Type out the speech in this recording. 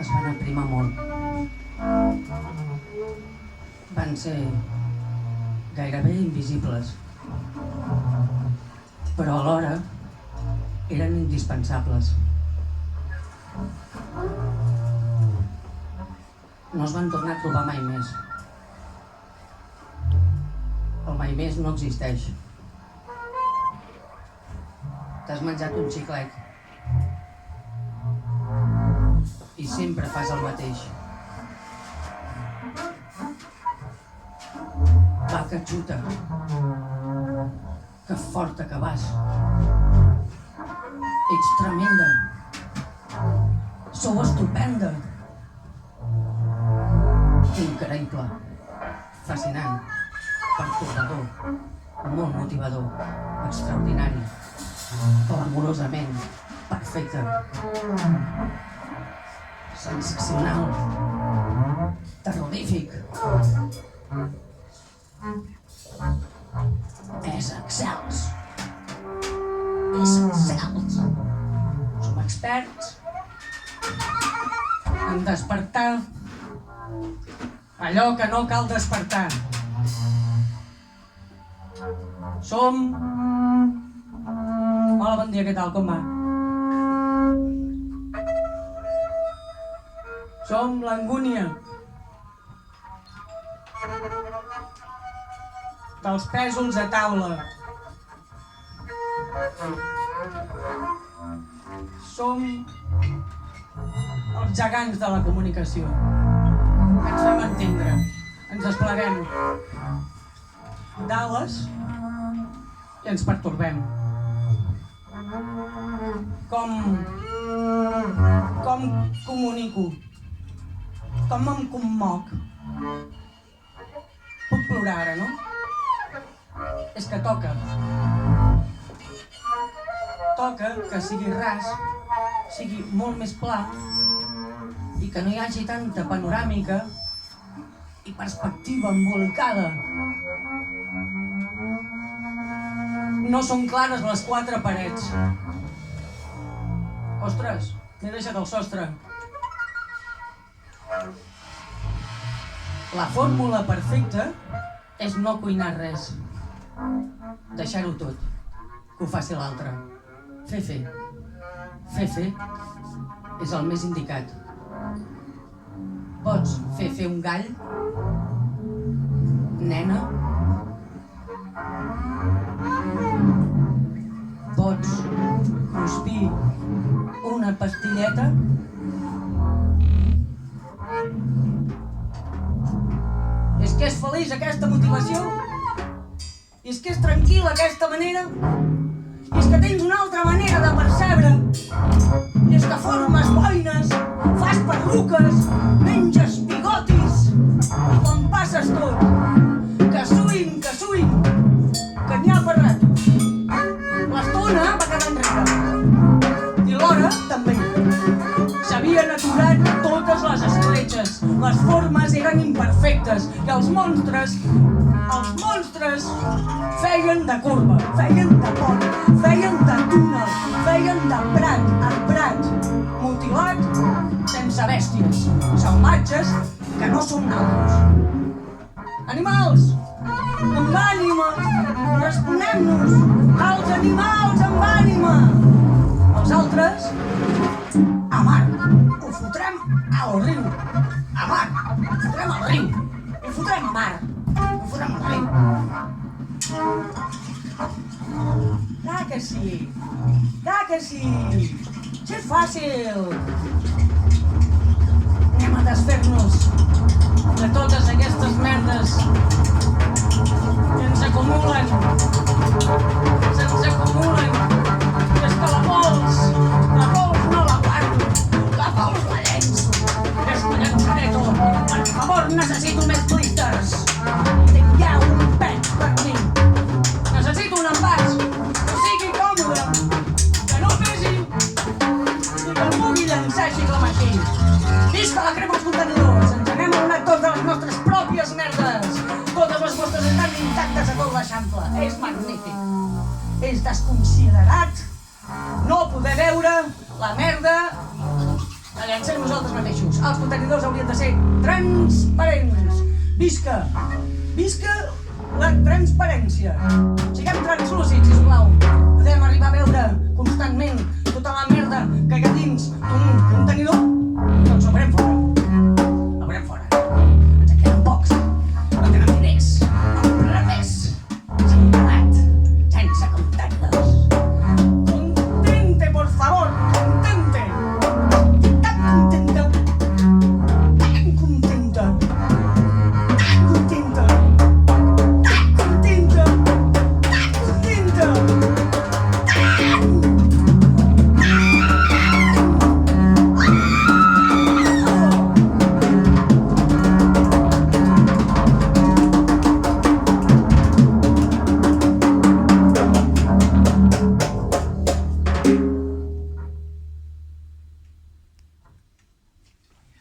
Es van aprimar molt. Van ser gairebé invisibles, però alhora eren indispensables. No es van tornar a trobar mai més. El mai més no existeix. T'has menjat un xiclet i sempre fas el mateix. Va, que xuta, que forta que vas. Ets tremenda. Sou estupenda. Increïble, fascinant, pertorbador, molt motivador, extraordinari, glamurosament perfecte, sensacional, terrorífic. És excels. És excels. Som experts en despertar allò que no cal despertar. Som... Hola, bon dia, què tal, com va? Som l'angúnia dels pèsols a taula. Som els gegants de la comunicació. Ens fem entendre, ens despleguem d'ales i ens pertorbem. Com comunico? Com em commoc? Puc plorar ara, no? És que toca. Toca que sigui ras, sigui molt més pla i que no hi hagi tanta panoràmica i perspectiva embolicada. No són clares les quatre parets. Ostres, m'he deixat el sostre. La fórmula perfecta és no cuinar res. Deixar-ho tot, que ho faci l'altre. Fer. Fer és el més indicat. Pots fer un gall, nena. Pots cruspir una pastilleta. És que és feliç aquesta motivació? I és que és tranquil·la aquesta manera? I és que tens una altra manera de percebre? I és que formes boines, fas perruques, menges bigotis, i quan passes tot, que suïn, que n'hi ha per rato. L'estona va quedant rica. I l'hora també. S'havien aturat totes les escletxes, les formes eren imperfectes i els monstres feien de corba, feien de pont, feien de túnel, feien de prat en prat, mutilat sense bèsties, salvatges que no són naltros. Animals, amb ànima, responem-nos, als animals amb ànima. Els altres, a mar, ho fotrem al riu. A mar, ho fotrem al riu. Ho fotrem a mar, ho fotrem al riu. Clar que sí, clar que sí. Sí, és fàcil. Anem a desfer-nos de totes aquestes merdes que ens acumulen. Se'ns acumulen. magnífic. És desconsiderat no poder veure la merda que llancem nosaltres mateixos. Els contenidors haurien de ser transparents. Visca! Visca la transparència!